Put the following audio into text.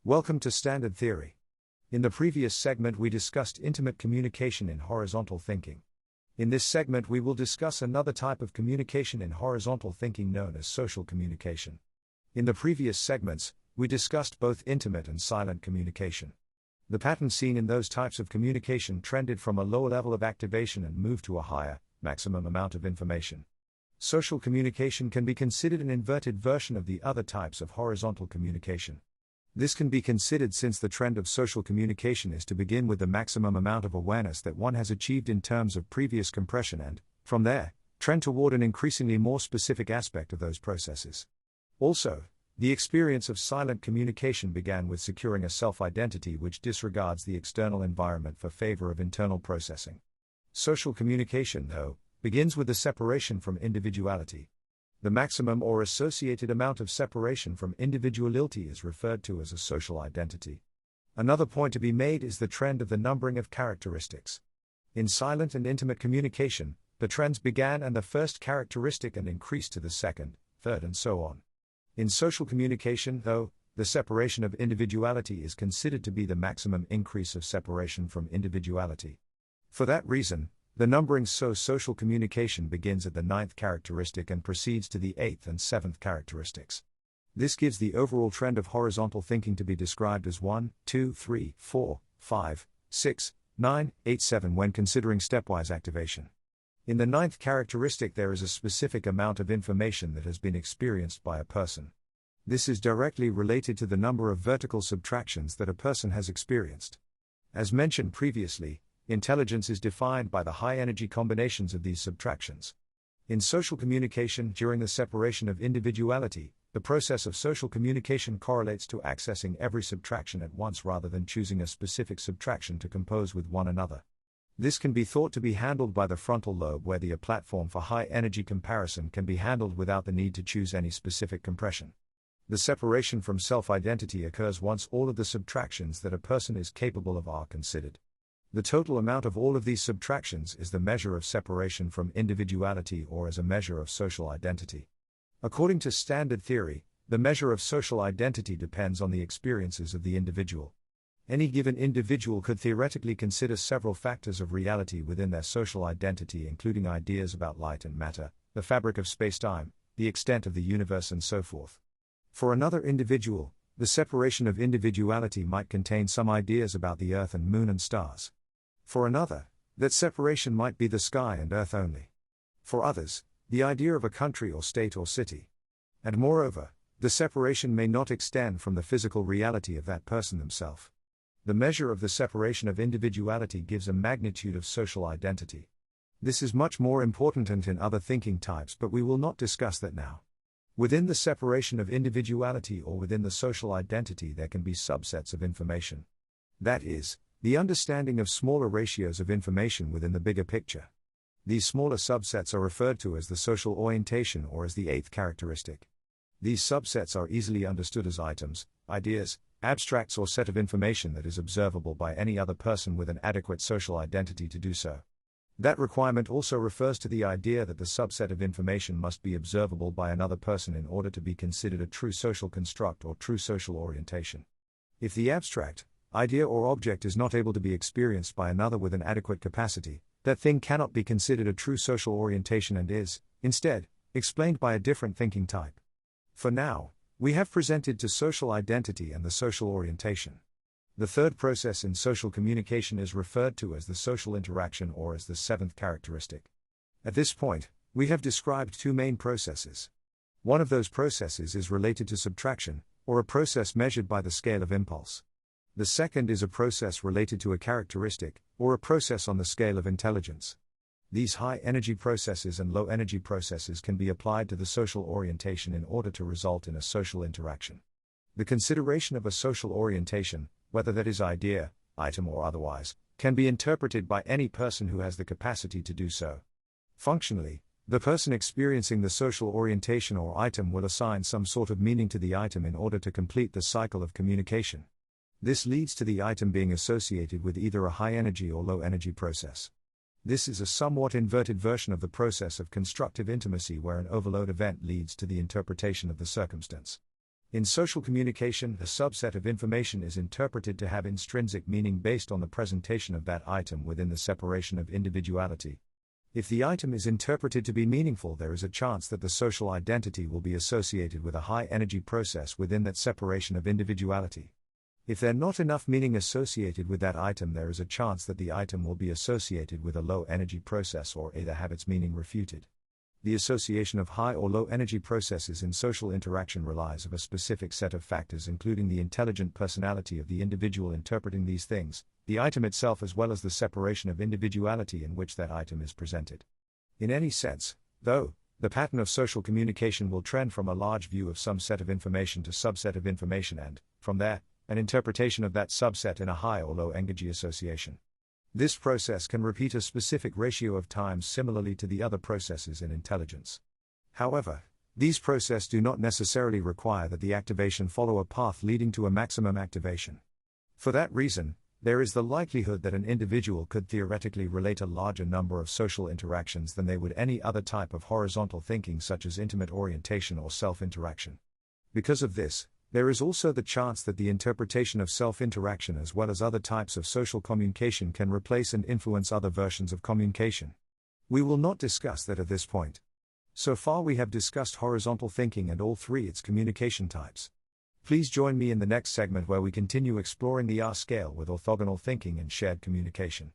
Welcome to Standard Theory. In the previous segment we discussed intimate communication in horizontal thinking. In this segment we will discuss another type of communication in horizontal thinking known as social communication. In the previous segments, we discussed both intimate and silent communication. The pattern seen in those types of communication trended from a lower level of activation and moved to a higher, maximum amount of information. Social communication can be considered an inverted version of the other types of horizontal communication. This can be considered since the trend of social communication is to begin with the maximum amount of awareness that one has achieved in terms of previous compression and, from there, trend toward an increasingly more specific aspect of those processes. Also, the experience of silent communication began with securing a self-identity which disregards the external environment for favor of internal processing. Social communication, though, begins with the separation from individuality. The maximum or associated amount of separation from individuality is referred to as a social identity. Another point to be made is the trend of the numbering of characteristics. In silent and intimate communication, the trends began and the first characteristic and increased to the second, third and so on. In social communication, though, the separation of individuality is considered to be the maximum increase of separation from individuality. For that reason, the numbering social communication begins at the 9th characteristic and proceeds to the 8th and 7th characteristics. This gives the overall trend of horizontal thinking to be described as 1, 2, 3, 4, 5, 6, 9, 8, 7 when considering stepwise activation. In the 9th characteristic there is a specific amount of information that has been experienced by a person. This is directly related to the number of vertical subtractions that a person has experienced. As mentioned previously, intelligence is defined by the high-energy combinations of these subtractions. In social communication, during the separation of individuality, the process of social communication correlates to accessing every subtraction at once rather than choosing a specific subtraction to compose with one another. This can be thought to be handled by the frontal lobe, where a platform for high-energy comparison can be handled without the need to choose any specific compression. The separation from self-identity occurs once all of the subtractions that a person is capable of are considered. The total amount of all of these subtractions is the measure of separation from individuality or as a measure of social identity. According to standard theory, the measure of social identity depends on the experiences of the individual. Any given individual could theoretically consider several factors of reality within their social identity, including ideas about light and matter, the fabric of space-time, the extent of the universe and so forth. For another individual, the separation of individuality might contain some ideas about the earth and moon and stars. For another, that separation might be the sky and earth only. For others, the idea of a country or state or city. And moreover, the separation may not extend from the physical reality of that person themselves. The measure of the separation of individuality gives a magnitude of social identity. This is much more important in other thinking types, but we will not discuss that now. Within the separation of individuality or within the social identity there can be subsets of information. That is, the understanding of smaller ratios of information within the bigger picture. These smaller subsets are referred to as the social orientation or as the 8th characteristic. These subsets are easily understood as items, ideas, abstracts or set of information that is observable by any other person with an adequate social identity to do so. That requirement also refers to the idea that the subset of information must be observable by another person in order to be considered a true social construct or true social orientation. If the abstract, idea or object is not able to be experienced by another with an adequate capacity, that thing cannot be considered a true social orientation and is, instead, explained by a different thinking type. For now, we have presented to social identity and the social orientation. The third process in social communication is referred to as the social interaction or as the 7th characteristic. At this point, we have described two main processes. One of those processes is related to subtraction, or a process measured by the scale of impulse. The second is a process related to a characteristic, or a process on the scale of intelligence. These high-energy processes and low-energy processes can be applied to the social orientation in order to result in a social interaction. The consideration of a social orientation, whether that is idea, item or otherwise, can be interpreted by any person who has the capacity to do so. Functionally, the person experiencing the social orientation or item will assign some sort of meaning to the item in order to complete the cycle of communication. This leads to the item being associated with either a high-energy or low-energy process. This is a somewhat inverted version of the process of constructive intimacy where an overload event leads to the interpretation of the circumstance. In social communication, a subset of information is interpreted to have intrinsic meaning based on the presentation of that item within the separation of individuality. If the item is interpreted to be meaningful, there is a chance that the social identity will be associated with a high energy process within that separation of individuality. If there's not enough meaning associated with that item, there is a chance that the item will be associated with a low energy process or either have its meaning refuted. The association of high or low energy processes in social interaction relies on a specific set of factors, including the intelligent personality of the individual interpreting these things, the item itself, as well as the separation of individuality in which that item is presented. In any sense, though, the pattern of social communication will trend from a large view of some set of information to subset of information and, from there, an interpretation of that subset in a high or low energy association. This process can repeat a specific ratio of times similarly to the other processes in intelligence. However, these processes do not necessarily require that the activation follow a path leading to a maximum activation. For that reason, there is the likelihood that an individual could theoretically relate a larger number of social interactions than they would any other type of horizontal thinking, such as intimate orientation or self-interaction. Because of this, there is also the chance that the interpretation of self-interaction as well as other types of social communication can replace and influence other versions of communication. We will not discuss that at this point. So far we have discussed horizontal thinking and all three its communication types. Please join me in the next segment where we continue exploring the R scale with orthogonal thinking and shared communication.